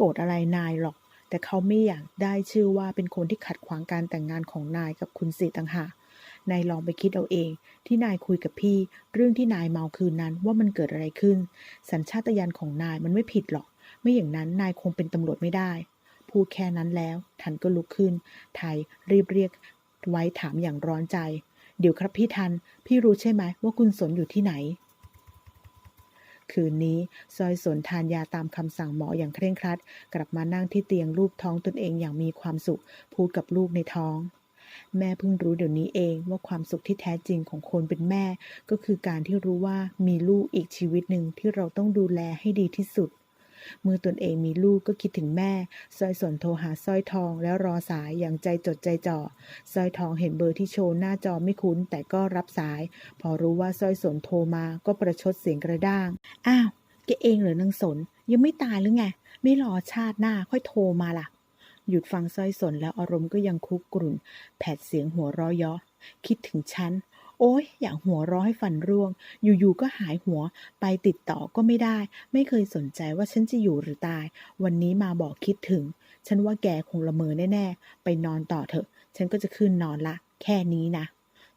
โกรธอะไรนายหรอกแต่เขาไม่อยากได้ชื่อว่าเป็นคนที่ขัดขวางการแต่งงานของนายกับคุณสิต่างหากนายลองไปคิดเอาเองที่นายคุยกับพี่เรื่องที่นายเมาคืนนั้นว่ามันเกิดอะไรขึ้นสัญชาตญาณของนายมันไม่ผิดหรอกไม่อย่างนั้นนายคงเป็นตำรวจไม่ได้พูดแค่นั้นแล้วทันก็ลุกขึ้นไทยรีบเรียกไว้ถามอย่างร้อนใจเดี๋ยวครับพี่ทันพี่รู้ใช่ไหมว่าคุณสนอยู่ที่ไหนคืนนี้ซอยสนทานยาตามคำสั่งหมออย่างเคร่งครัดกลับมานั่งที่เตียงลูบท้องตนเองอย่างมีความสุขพูดกับลูกในท้องแม่เพิ่งรู้เดี๋ยวนี้เองว่าความสุขที่แท้จริงของคนเป็นแม่ก็คือการที่รู้ว่ามีลูกอีกชีวิตหนึ่งที่เราต้องดูแลให้ดีที่สุดเมื่อตนเองมีลูกก็คิดถึงแม่สร้อยสนโทรหาสร้อยทองแล้วรอสายอย่างใจจดใจจ่อสร้อยทองเห็นเบอร์ที่โชว์หน้าจอไม่คุ้นแต่ก็รับสายพอรู้ว่าสร้อยสนโทรมาก็ประชดเสียงกระด้างอ้าวแกเองเหรอนางสนยังไม่ตายหรือไงไม่รอชาติหน้าค่อยโทรมาล่ะหยุดฟังสร้อยสนแล้วอารมณ์ก็ยังคุกกรุ่นแผดเสียงหัวเราะเยาะคิดถึงฉันโอ๊ยอยากหัวเราะให้ฟันร่วงอยู่ๆก็หายหัวไปติดต่อก็ไม่ได้ไม่เคยสนใจว่าฉันจะอยู่หรือตายวันนี้มาบอกคิดถึงฉันว่าแกคงละเมอแน่ๆไปนอนต่อเถอะฉันก็จะขึ้นนอนละแค่นี้นะ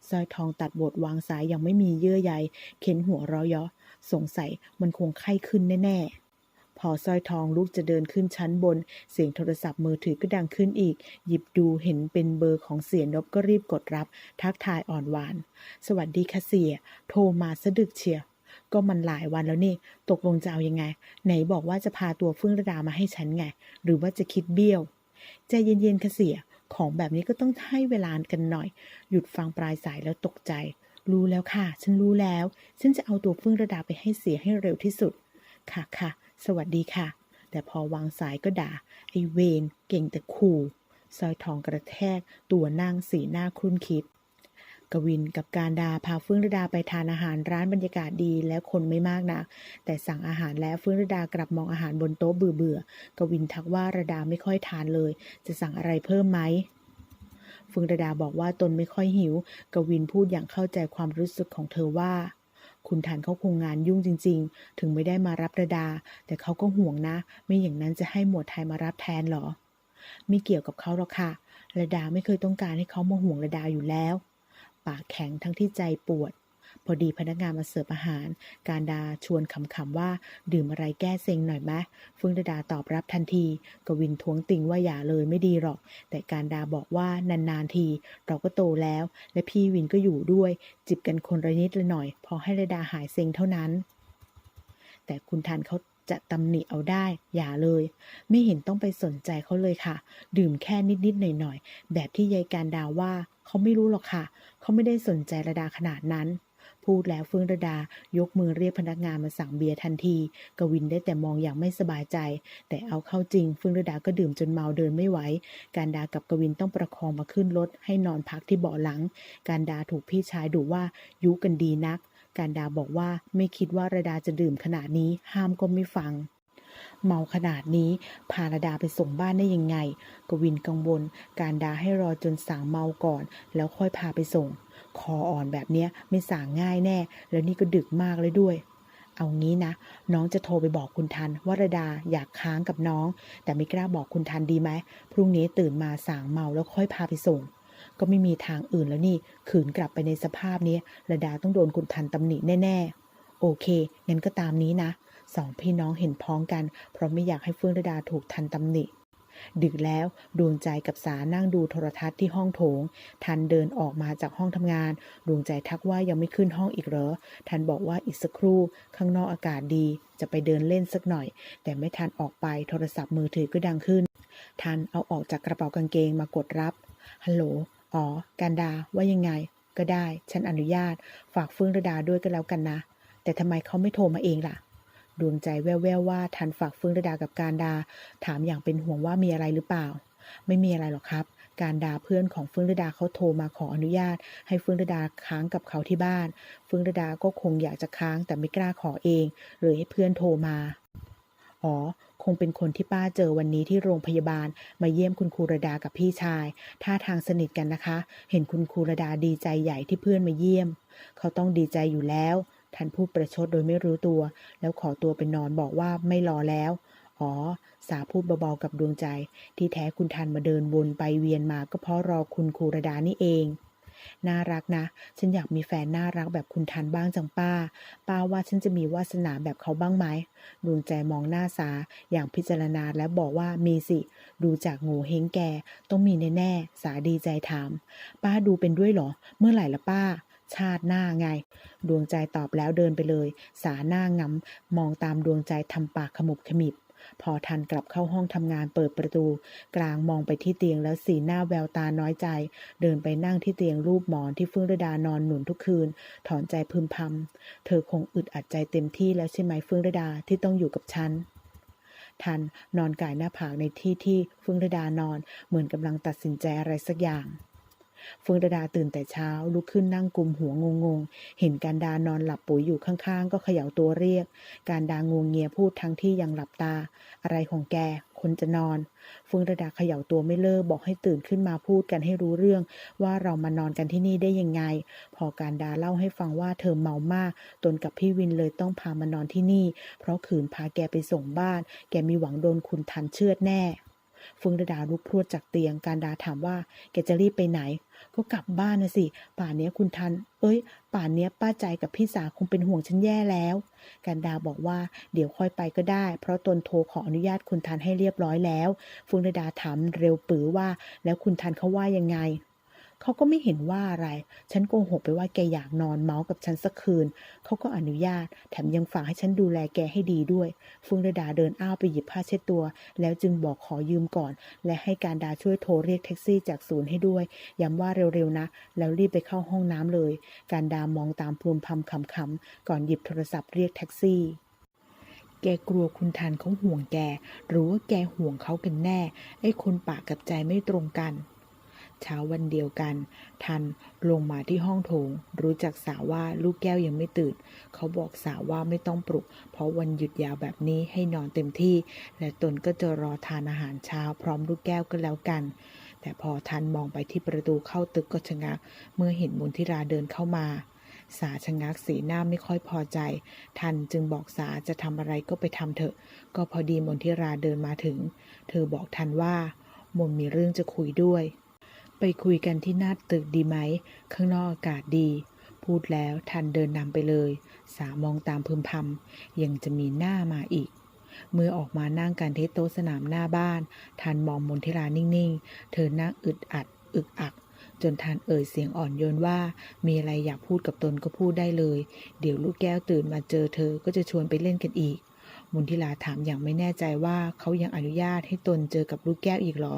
สร้อยทองตัดบทวางสายยังไม่มีเยื่อใยเข็นหัวเราะเยาะสงสัยมันคงไข้ขึ้นแน่ๆพอสร้อยทองลุกจะเดินขึ้นชั้นบนเสียงโทรศัพท์มือถือก็ดังขึ้นอีกหยิบดูเห็นเป็นเบอร์ของเสียนพก็รีบกดรับทักทายอ่อนหวานสวัสดีค่ะเสียโทรมาซะดึกเชียวก็มันหลายวันแล้วนี่ตกลงจะเอายังไงไหนบอกว่าจะพาตัวเฟื่องระดามาให้ฉันไงหรือว่าจะคิดเบี้ยวใจเย็นๆค่ะเสียของแบบนี้ก็ต้องให้เวลากันหน่อยหยุดฟังปลายสายแล้วตกใจรู้แล้วค่ะฉันรู้แล้วฉันจะเอาตัวเฟื่องระดาไปให้เสียให้เร็วที่สุดค่ะสวัสดีค่ะแต่พอวางสายก็ด่าไอ้เวนเก่งแต่ขู่สร้อยทองกระแทกตัวนั่งสีหน้าครุ่นคิดกวินกับการดาพาเฟื่องระดาไปทานอาหารร้านบรรยากาศดีและคนไม่มากนักแต่สั่งอาหารแล้วเฟื่องระดากลับมองอาหารบนโต๊ะเบื่อกวินทักว่าระดาไม่ค่อยทานเลยจะสั่งอะไรเพิ่มไหมเฟื่องระดาบอกว่าตนไม่ค่อยหิวกวินพูดอย่างเข้าใจความรู้สึกของเธอว่าคุณทันเขาคงงานยุ่งจริงๆถึงไม่ได้มารับระดาแต่เขาก็ห่วงนะไม่อย่างนั้นจะให้หมวดไทยมารับแทนหรอไม่เกี่ยวกับเขาหรอกค่ะระดาไม่เคยต้องการให้เขามาห่วงระดาอยู่แล้วปากแข็งทั้งที่ใจปวดพอดีพนักงานมาเสิร์ฟอาหารการดาชวนขำๆว่าดื่มอะไรแก้เซ็งหน่อยไหมเฟื่องระดาตอบรับทันทีกวินท้วงติงว่าอย่าเลยไม่ดีหรอกแต่การดาบอกว่านานๆทีเราก็โตแล้วและพี่วินก็อยู่ด้วยจิบกันคนละนิดละหน่อยพอให้ระดาหายเซ็งเท่านั้นแต่คุณทันเขาจะตำหนิเอาได้อย่าเลยไม่เห็นต้องไปสนใจเขาเลยค่ะดื่มแค่นิดๆหน่อยๆแบบที่ยายการดาว่าเขาไม่รู้หรอกค่ะเขาไม่ได้สนใจระดาขนาดนั้นพูดแล้วเฟื่องระดายกมือเรียกพนักงานมาสั่งเบียร์ทันทีกวินได้แต่มองอย่างไม่สบายใจแต่เอาเข้าจริงเฟื่องระดาก็ดื่มจนเมาเดินไม่ไหวการดากับกวินต้องประคองมาขึ้นรถให้นอนพักที่เบาะหลังการดาถูกพี่ชายดุว่ายุกันดีนักการดาบอกว่าไม่คิดว่าระดาจะดื่มขนาดนี้ห้ามก็ไม่ฟังเมาขนาดนี้พาระดาไปส่งบ้านได้ยังไงกวินกังวลการดาให้รอจนสางเมาก่อนแล้วค่อยพาไปส่งคออ่อนแบบเนี้ยไม่สางง่ายแน่แล้วนี่ก็ดึกมากเลยด้วยเอางี้นะน้องจะโทรไปบอกคุณทันว่าระดาอยากค้างกับน้องแต่ไม่กล้าบอกคุณทันดีไหมพรุ่งนี้ตื่นมาสางเมาแล้วค่อยพาไปส่งก็ไม่มีทางอื่นแล้วนี่ขืนกลับไปในสภาพนี้ระดาต้องโดนคุณทันตำหนิแน่ๆโอเคงั้นก็ตามนี้นะสองพี่น้องเห็นพ้องกันเพราะไม่อยากให้เฟื่องระดาถูกทันตำหนิดึกแล้วดวงใจกับสานั่งดูโทรทัศน์ที่ห้องโถงทันเดินออกมาจากห้องทำงานดวงใจทักว่ายังไม่ขึ้นห้องอีกเหรอทันบอกว่าอีกสักครู่ข้างนอกอากาศดีจะไปเดินเล่นสักหน่อยแต่ไม่ทันออกไปโทรศัพท์มือถือก็ดังขึ้นทันเอาออกจากกระเป๋ากางเกงมากดรับฮัลโหลอ๋อการดาว่ายังไงก็ได้ฉันอนุญาตฝากเฟื่องระดาด้วยก็แล้วกันนะแต่ทำไมเขาไม่โทรมาเองล่ะดวงใจแว่วๆว่าทันฝากเฟื่องระดากับการดาถามอย่างเป็นห่วงว่ามีอะไรหรือเปล่าไม่มีอะไรหรอกครับการดาเพื่อนของเฟื่องระดาเขาโทรมาขออนุญาตให้เฟื่องระดาค้างกับเขาที่บ้านเฟื่องระดาก็คงอยากจะค้างแต่ไม่กล้าขอเองเลยให้เพื่อนโทรมาอ๋อคงเป็นคนที่ป้าเจอวันนี้ที่โรงพยาบาลมาเยี่ยมคุณครูระดากับพี่ชายท่าทางสนิทกันนะคะเห็นคุณครูระดาดีใจใหญ่ที่เพื่อนมาเยี่ยมเขาต้องดีใจอยู่แล้วทันพูดประชดโดยไม่รู้ตัวแล้วขอตัวไปนอนบอกว่าไม่รอแล้ว อ๋อสาพูดเบาๆกับดวงใจที่แท้คุณทันมาเดินวนไปเวียนมาก็เพราะรอคุณครูรดานี่เองน่ารักนะฉันอยากมีแฟนน่ารักแบบคุณทันบ้างจังป้าว่าฉันจะมีวาสนาแบบเขาบ้างไหมดวงใจมองหน้าสาอย่างพิจารณาและบอกว่ามีสิดูจากโง่เฮงแกต้องมีแน่ๆสาดีใจถามป้าดูเป็นด้วยเหรอเมื่อไหร่ละป้าชาติหน้าไงดวงใจตอบแล้วเดินไปเลยสาหน้างำมองตามดวงใจทำปากขมุบขมิบพอทันกลับเข้าห้องทำงานเปิดประตูกลางมองไปที่เตียงแล้วสีหน้าแววตาน้อยใจเดินไปนั่งที่เตียงรูปหมอนที่เฟื่องระดานอนหนุนทุกคืนถอนใจพึมพำเธอคงอึดอัดใจเต็มที่แล้วใช่ไหมเฟื่องระดาที่ต้องอยู่กับฉันทันนอนก่ายหน้าผากในที่เฟื่องระดานอนเหมือนกำลังตัดสินใจอะไรสักอย่างเฟื่องระดาตื่นแต่เช้าลุกขึ้นนั่งกุมหัวงงๆเห็นการดานอนหลับปุ๋ยอยู่ข้างๆก็เขย่าตัวเรียกการดางวงเงียพูดทั้งที่ยังหลับตาอะไรของแกคนจะนอนเฟื่องระดาเขย่าตัวไม่เลิกบอกให้ตื่นขึ้นมาพูดกันให้รู้เรื่องว่าเรามานอนกันที่นี่ได้ยังไงพอการดาเล่าให้ฟังว่าเธอเมามากตนกับพี่วินเลยต้องพามานอนที่นี่เพราะขืนพาแกไปส่งบ้านแกมีหวังโดนคุณทันเชือดแน่เฟื่องระดาลุกพรวดจากเตียงการดาถามว่าแกจะรีบไปไหนก็กลับบ้านนะสิป่านนี้คุณทันป่านนี้ป้าใจกับพี่สาคงเป็นห่วงฉันแย่แล้วการดาบอกว่าเดี๋ยวค่อยไปก็ได้เพราะตนโทรขออนุญาตคุณทันให้เรียบร้อยแล้วเฟื่องระดาถามเร็วปือว่าแล้วคุณทันเขาว่ายังไงเขาก็ไม่เห็นว่าอะไรฉันโกหกไปว่าแกอยากนอนเมาส์กับฉันสักคืนเขาก็อนุญาตแถมยังฝากให้ฉันดูแลแกให้ดีด้วยเฟื่องระดาเดินอ้าวไปหยิบผ้าเช็ดตัวแล้วจึงบอกขอยืมก่อนและให้การดาช่วยโทรเรียกแท็กซี่จากศูนย์ให้ด้วยย้ำว่าเร็วๆนะแล้วรีบไปเข้าห้องน้ำเลยการดามองตามพรวมพำขำๆก่อนหยิบโทรศัพท์เรียกแท็กซี่แกกลัวคุณทันเขาห่วงแกหรือว่าแกห่วงเขากันแน่ไอ้คนปากกับใจไม่ตรงกันเช้าวันเดียวกันทันลงมาที่ห้องโถงรู้จักสาว่าลูกแก้วยังไม่ตื่นเขาบอกสาว่าไม่ต้องปลุกเพราะวันหยุดยาวแบบนี้ให้นอนเต็มที่และตนก็จะรอทานอาหารเช้าพร้อมลูกแก้วก็แล้วกันแต่พอทันมองไปที่ประตูเข้าตึกก็ชะงักเมื่อเห็นมนทิราเดินเข้ามาสาชะงักสีหน้าไม่ค่อยพอใจทันจึงบอกสาจะทำอะไรก็ไปทำเถอะก็พอดีมนทิราเดินมาถึงเธอบอกทันว่ามนมีเรื่องจะคุยด้วยไปคุยกันที่หน้าตึกดีไหมข้างนอกอากาศดีพูดแล้วทันเดินนำไปเลยสามองตามพึมพำยังจะมีหน้ามาอีกเมื่อออกมานั่งกันที่โต๊ะสนามหน้าบ้านทันมองมนทิรานิ่งๆเธอนั่งอึดอัดอึกอักจนทันเอ่ยเสียงอ่อนโยนว่ามีอะไรอยากพูดกับตนก็พูดได้เลยเดี๋ยวลูกแก้วตื่นมาเจอเธอก็จะชวนไปเล่นกันอีกมนทิราถามอย่างไม่แน่ใจว่าเขายังอนุญาตให้ตนเจอกับลูกแก้วอีกหรอ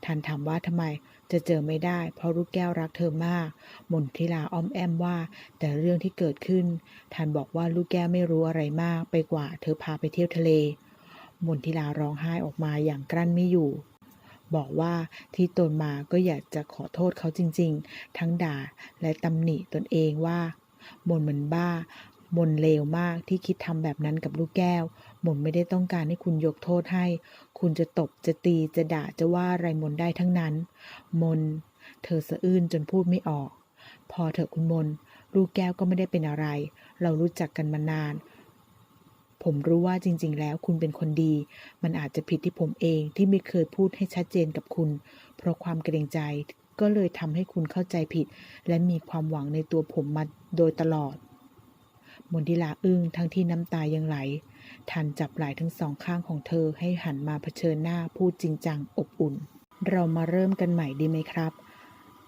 ทันถามว่าทำไมจะเจอไม่ได้เพราะลูกแก้วรักเธอมากมนทิราอ้อมแอมว่าแต่เรื่องที่เกิดขึ้นทันบอกว่าลูกแก้วไม่รู้อะไรมากไปกว่าเธอพาไปเที่ยวทะเลมนทิราร้องไห้ออกมาอย่างกลั้นไม่อยู่บอกว่าที่ตนมาก็อยากจะขอโทษเขาจริงๆทั้งด่าและตำหนิตนเองว่ามนเหมือนบ้ามนเลวมากที่คิดทำแบบนั้นกับลูกแก้วมนไม่ได้ต้องการให้คุณยกโทษให้คุณจะตบจะตีจะด่าจะว่าอะไรมนได้ทั้งนั้นมนเธอสะอื้นจนพูดไม่ออกพอเถอะคุณมนลูกแก้วก็ไม่ได้เป็นอะไรเรารู้จักกันมานานผมรู้ว่าจริงๆแล้วคุณเป็นคนดีมันอาจจะผิดที่ผมเองที่ไม่เคยพูดให้ชัดเจนกับคุณเพราะความเกรงใจก็เลยทำให้คุณเข้าใจผิดและมีความหวังในตัวผมมาโดยตลอดมนทิราอึ้งทั้งที่น้ำตายังไหลทันจับไหล่ทั้งสองข้างของเธอให้หันมาเผชิญหน้าพูดจริงจังอบอุ่นเรามาเริ่มกันใหม่ดีไหมครับ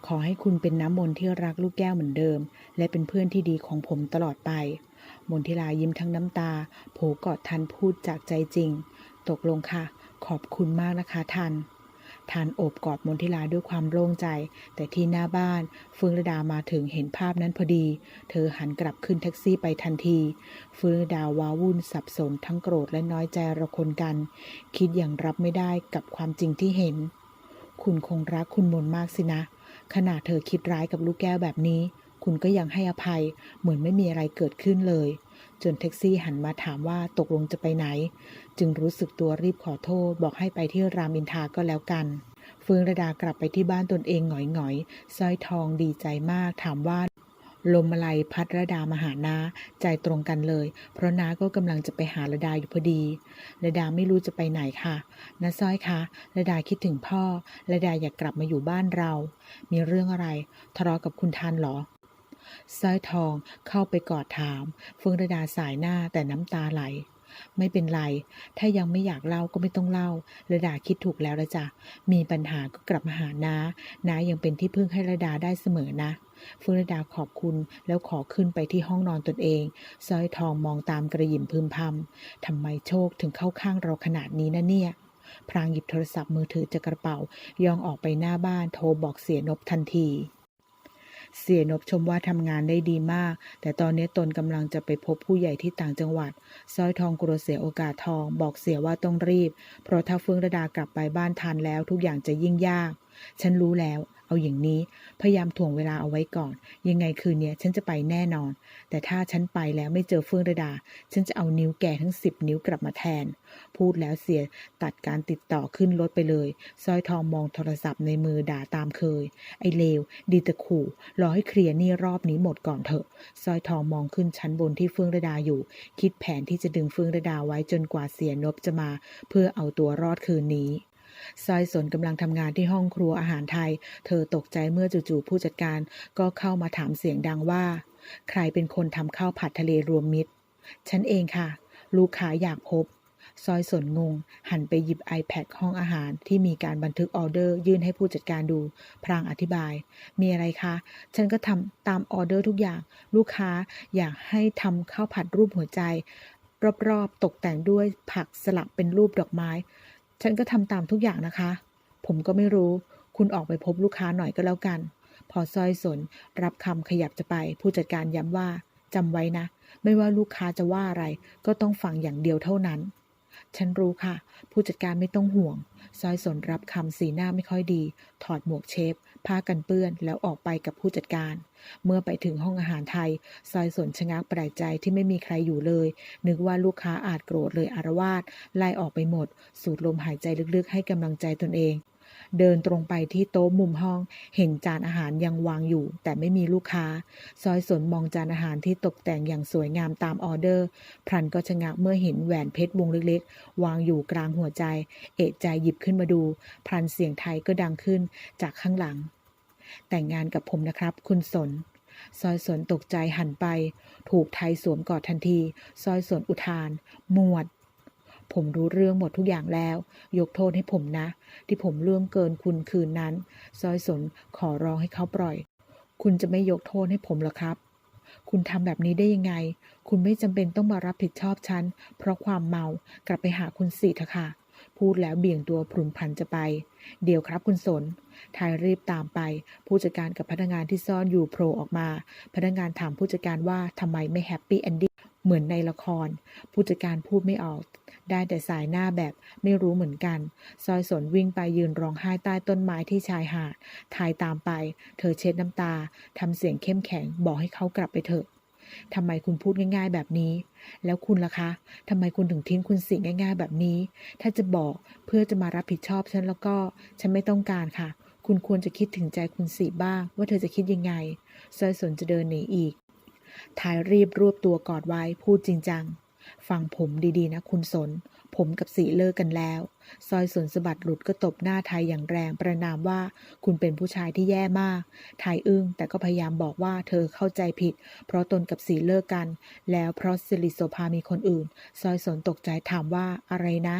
ขอให้คุณเป็นน้ำมนต์ที่รักลูกแก้วเหมือนเดิมและเป็นเพื่อนที่ดีของผมตลอดไปมนทิรายิ้มทั้งน้ำตาโผกอดทันพูดจากใจจริงตกลงค่ะขอบคุณมากนะคะทันโอบกอดมนทิราด้วยความโล่งใจแต่ที่หน้าบ้านเฟื่องระดามาถึงเห็นภาพนั้นพอดีเธอหันกลับขึ้นแท็กซี่ไปทันทีเฟื่องระดาว้าวุ่นสับสนทั้งโกรธและน้อยใจระคนกันคิดอย่างรับไม่ได้กับความจริงที่เห็นคุณคงรักคุณมนมากสินะขนาดเธอคิดร้ายกับลูกแก้วแบบนี้คุณก็ยังให้อภัยเหมือนไม่มีอะไรเกิดขึ้นเลยจนแท็กซี่หันมาถามว่าตกลงจะไปไหนจึงรู้สึกตัวรีบขอโทษบอกให้ไปที่รามอินทราก็แล้วกันเฟื่องระดากลับไปที่บ้านตนเองหงอยๆสร้อยทองดีใจมากถามว่า ลมอะไรพัดระดามาหาน้าใจตรงกันเลยเพราะน้าก็กำลังจะไปหาระดาอยู่พอดีระดาไม่รู้จะไปไหนค่ะน้าสร้อยคะระดาคิดถึงพ่อระดาอยากกลับมาอยู่บ้านเรามีเรื่องอะไรทะเลาะกับคุณทันเหรอสร้อยทองเข้าไปกอดถามเฟื่องระดาสายหน้าแต่น้ำตาไหลไม่เป็นไรถ้ายังไม่อยากเล่าก็ไม่ต้องเล่าระดาคิดถูกแล้วละจ้ะมีปัญหาก็กลับมาหาน้ายังเป็นที่พึ่งให้ระดาได้เสมอนะเฟื่องระดาขอบคุณแล้วขอขึ้นไปที่ห้องนอนตนเองสร้อยทองมองตามกระหยิ่มพึมพำทำไมโชคถึงเข้าข้างเราขนาดนี้นะเนี่ยพรางหยิบโทรศัพท์มือถือจากกระเป๋าย่องออกไปหน้าบ้านโทรบอกเสียนพทันทีเสียนพชมว่าทำงานได้ดีมากแต่ตอนนี้ตนกำลังจะไปพบผู้ใหญ่ที่ต่างจังหวัดสร้อยทองกลัวเสียโอกาสทองบอกเสียว่าต้องรีบเพราะถ้าเฟื่องระดากลับไปบ้านทันแล้วทุกอย่างจะยิ่งยากฉันรู้แล้วเอาอย่างนี้พยายามถ่วงเวลาเอาไว้ก่อนยังไงคืนนี้ฉันจะไปแน่นอนแต่ถ้าฉันไปแล้วไม่เจอเฟื่องระดาฉันจะเอานิ้วแก่ทั้ง10 นิ้วกลับมาแทนพูดแล้วเสียตัดการติดต่อขึ้นรถไปเลยสร้อยทองมองโทรศัพท์ในมือด่าตามเคยไอ้เลวดีแต่ขู่รอให้เคลียร์หนี้รอบนี้หมดก่อนเถอะสร้อยทองมองขึ้นชั้นบนที่เฟื่องระดาอยู่คิดแผนที่จะดึงเฟื่องระดาไว้จนกว่าเสียนพจะมาเพื่อเอาตัวรอดคืนนี้สร้อยสนกำลังทำงานที่ห้องครัวอาหารไทยเธอตกใจเมื่อจู่ๆผู้จัดการก็เข้ามาถามเสียงดังว่าใครเป็นคนทำข้าวผัดทะเลรวมมิตรฉันเองค่ะลูกค้าอยากพบซอยสนงงหันไปหยิบ iPad ห้องอาหารที่มีการบันทึกออเดอร์ยื่นให้ผู้จัดการดูพลางอธิบายมีอะไรคะฉันก็ทำตามออเดอร์ทุกอย่างลูกค้าอยากให้ทำข้าวผัดรูปหัวใจรอบๆตกแต่งด้วยผักสลักเป็นรูปดอกไม้ฉันก็ทำตามทุกอย่างนะคะผมก็ไม่รู้คุณออกไปพบลูกค้าหน่อยก็แล้วกันพอซอยสนรับคำขยับจะไปผู้จัดการย้ำว่าจำไว้นะไม่ว่าลูกค้าจะว่าอะไรก็ต้องฟังอย่างเดียวเท่านั้นฉันรู้ค่ะผู้จัดการไม่ต้องห่วงซอยสนรับคำสีหน้าไม่ค่อยดีถอดหมวกเชฟผ้ากันเปื้อนแล้วออกไปกับผู้จัดการเมื่อไปถึงห้องอาหารไทยซอยสนชะงักแปลกใจที่ไม่มีใครอยู่เลยนึกว่าลูกค้าอาจโกรธเลยอาละวาดไล่ออกไปหมดสูดลมหายใจลึกๆให้กำลังใจตนเองเดินตรงไปที่โต๊ะมุมห้องเห็นจานอาหารยังวางอยู่แต่ไม่มีลูกค้าซอยสนมองจานอาหารที่ตกแต่งอย่างสวยงามตามออเดอร์พลันก็ชะงักเมื่อเห็นแหวนเพชรวงเล็กๆวางอยู่กลางหัวใจเอะใจหยิบขึ้นมาดูพลันเสียงไทยก็ดังขึ้นจากข้างหลังแต่งงานกับผมนะครับคุณสนซอยสนตกใจหันไปถูกไทยสวมกอดทันทีซอยสนอุทานหมวดผมรู้เรื่องหมดทุกอย่างแล้วยกโทษให้ผมนะที่ผมล่วงเกินคุณคืนนั้นซอยสนขอร้องให้เขาปล่อยคุณจะไม่ยกโทษให้ผมหรอครับคุณทำแบบนี้ได้ยังไงคุณไม่จำเป็นต้องมารับผิดชอบฉันเพราะความเมากลับไปหาคุณสิเถอะค่ะพูดแล้วเบี่ยงตัวพลุนพลันจะไปเดี๋ยวครับคุณสนทายรีบตามไปผู้จัดการกับพนักงานที่ซ่อนอยู่โผล่ออกมาพนักงานถามผู้จัดการว่าทำไมไม่แฮปปี้เอนดิ้งเหมือนในละครผู้จัดการพูดไม่ออกได้แต่สายหน้าแบบไม่รู้เหมือนกันซอยสนวิ่งไปยืนร้องไห้ใต้ต้นไม้ที่ชายหาดทายตามไปเธอเช็ดน้ำตาทำเสียงเข้มแข็งบอกให้เขากลับไปเถอะทำไมคุณพูดง่ายๆแบบนี้แล้วคุณล่ะคะทำไมคุณถึงทิ้งคุณสิง่ายๆแบบนี้ถ้าจะบอกเพื่อจะมารับผิดชอบฉันแล้วก็ฉันไม่ต้องการค่ะคุณควรจะคิดถึงใจคุณสิบ้างว่าเธอจะคิดยังไงซอยสนจะเดินหนีอีกทายรีบรวบตัวกอดไว้พูดจริงจังฟังผมดีๆนะคุณสนผมกับสีเลิกกันแล้วซอยสนสะบัดหลุดก็ตบหน้าไทยอย่างแรงประณามว่าคุณเป็นผู้ชายที่แย่มากไทยอึ้งแต่ก็พยายามบอกว่าเธอเข้าใจผิดเพราะตนกับสีเลิกกันแล้วเพราะสิริโสภามีคนอื่นซอยสนตกใจถามว่าอะไรนะ